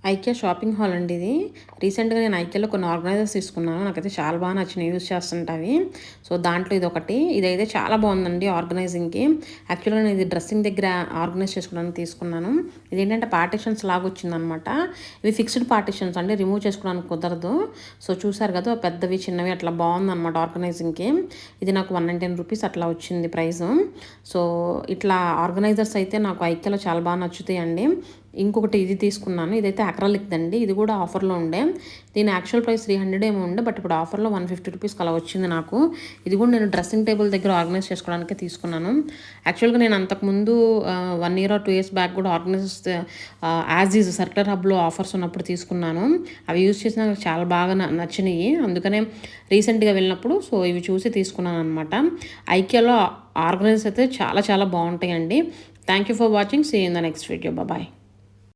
IKEA shopping hall అండి ఇది. రీసెంట్‌గా నేను ఐకియాలో కొన్ని ఆర్గనైజర్స్ తీసుకున్నాను. నాకైతే చాలా బాగా నచ్చినాయి యూజ్ చేస్తుంటే అవి. సో, దాంట్లో ఇదొకటి. ఇదైతే చాలా బాగుందండి ఆర్గనైజింగ్‌కి. యాక్చువల్‌గా నేను ఇది డ్రెస్సింగ్ దగ్గర ఆర్గనైజ్ చేసుకోవడానికి తీసుకున్నాను. ఇదేంటంటే పార్టిషన్స్ లాగా వచ్చిందనమాట. ఇవి ఫిక్స్డ్ పార్టిషన్స్ అండి, రిమూవ్ చేసుకోవడానికి కుదరదు. సో, చూసారు కదా పెద్దవి, చిన్నవి అట్లా బాగుందనమాట ఆర్గనైజింగ్‌కి. ఇది నాకు ₹119 అట్లా వచ్చింది ప్రైసు. సో, ఇట్లా ఆర్గనైజర్స్ అయితే నాకు ఐకియాలో చాలా బాగా నచ్చుతాయండి. ఇంకొకటి ఇది తీసుకున్నాను. ఇదైతే అక్రాలిక్ దండి. ఇది కూడా ఆఫర్లో ఉండే. దీని యాక్చువల్ ప్రైస్ 300 ఏమో ఉండే, బట్ ఇప్పుడు ఆఫర్లో ₹150 అలా వచ్చింది నాకు. ఇది కూడా నేను డ్రెస్సింగ్ టేబుల్ దగ్గర ఆర్గనైజ్ చేసుకోవడానికి తీసుకున్నాను. యాక్చువల్గా నేను అంతకుముందు 1 ఇయర్ ఆర్ 2 ఇయర్స్ బ్యాక్ కూడా ఆర్గనైజర్స్ యాజ్ ఈజ్ సర్కులర్ హబ్లో ఆఫర్స్ ఉన్నప్పుడు తీసుకున్నాను. అవి యూజ్ చేసి నాకు చాలా బాగా నచ్చినాయి. అందుకనే రీసెంట్గా వెళ్ళినప్పుడు సో ఇవి చూసి తీసుకున్నాను అనమాట. ఐకియాలో ఆర్గనైజర్స్ అయితే చాలా చాలా బాగుంటాయండి. Thank you for watching. See in the next video. Bye.